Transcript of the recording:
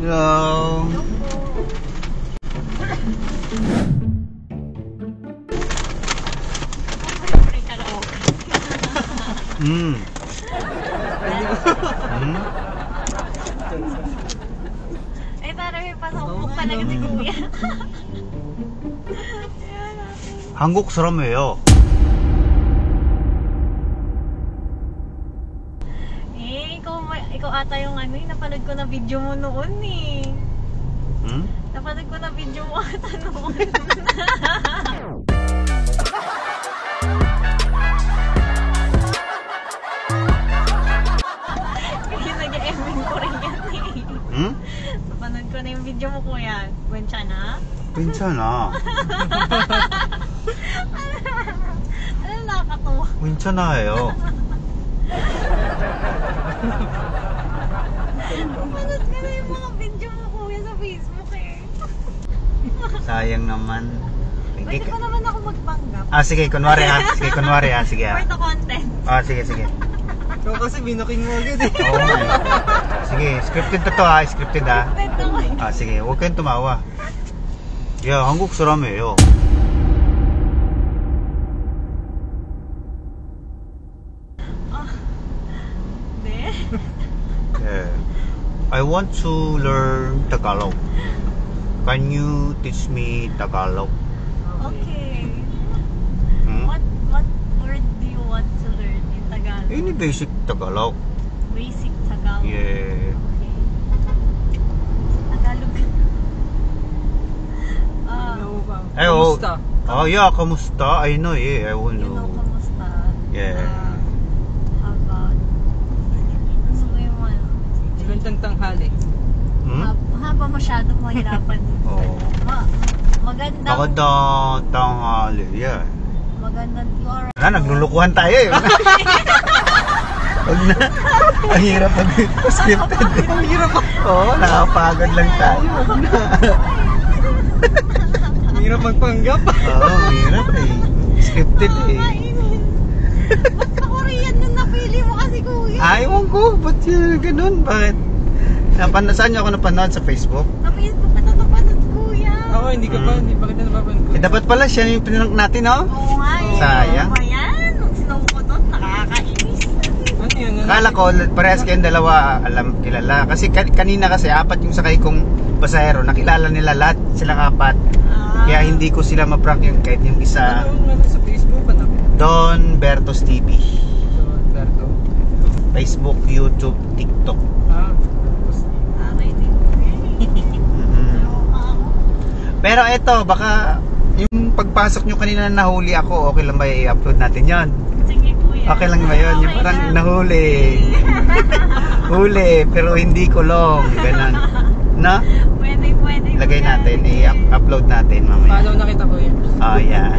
Hello. Ay, parang may pasok talaga si Kuya. 한국 사람이에요. Ikaw ata yung ano, napanood ko na video mo noon eh. Napanood ko na video mo ata noon. Kasi nag-e-emin ko rin yan eh. Napanood ko na yung video mo, Kuya. Gwenchana? 괜찮아. Ano nakakatawa? 괜찮아요. Napanood ko na yung mga video mo, Kuya, sa Facebook eh. Sayang naman. Pwede pa naman ako magpanggap. Sige, kunwari ha. Sige, kunwari ha. Sige ha. For the content. Sige, sige. Ikaw kasi binuking mo agad eh. Oo nga. Sige, scripted na to ha. Scripted ha. Pwede ako eh. sige, huwag kayong tumawa. Yeah, 한국 사람이에요. Ne? Yeah. I want to learn Tagalog. Can you teach me Tagalog? Okay. Hmm? What word do you want to learn in Tagalog? Any basic Tagalog? Basic Tagalog. Yeah. Okay. Tagalog. Kamusta? Yeah, kamusta? I know, yeah, I will You know, know. kamusta? Yeah. How about ano ba yung ano? Magandang tanghali. Haba masyadong mahirapan. Oh. Magandang Magandang tanghali, yeah. magandang oras. Naglulukuhan tayo eh. Huwag na. Ang hirap mag-scripted. Ang hirap pa. Oo, nakapagod lang tayo. Ang hirap magpanggap. Oo, hirap eh. Scripted eh. Ba't sa Korean nung napili mo kasi, Kuya? Ewan ko, ba't yun ganun? Bakit? Saan niyo ako napanood? Sa Facebook? Sa Facebook ka na napanood, Kuya. Ako hindi ka pa, hindi pa kita napapanood ko. Dapat pala siya yung pinanong natin, no? Oo nga eh. Sayang. Ano ba yan? Nung sinaw ko doon, nakakainis. Ano yun? Kala ko, parehas kayong dalawa kilala. Kasi kanina kasi, 4 yung sakay kong pasahero. Nakilala nila lahat, silang 4. Kaya hindi ko sila ma-prank yung kahit yung isa. Ano sa Facebook? Ano? Don Bertos TV. So, Alberto. Facebook, YouTube, TikTok. Okay din, Kuya. Naloka ako. Pero eto, baka yung pagpasok nyo kanina na nahuli ako, okay lang ba i-upload natin yon? Sige, Kuya. Okay lang ba yun? Yung Okay parang lang. nahuli. Huli, pero hindi kulong. Ganun. No? Pwede. Ilagay natin, i-upload natin mamaya. Follow na kita, Kuya. Oh, yan.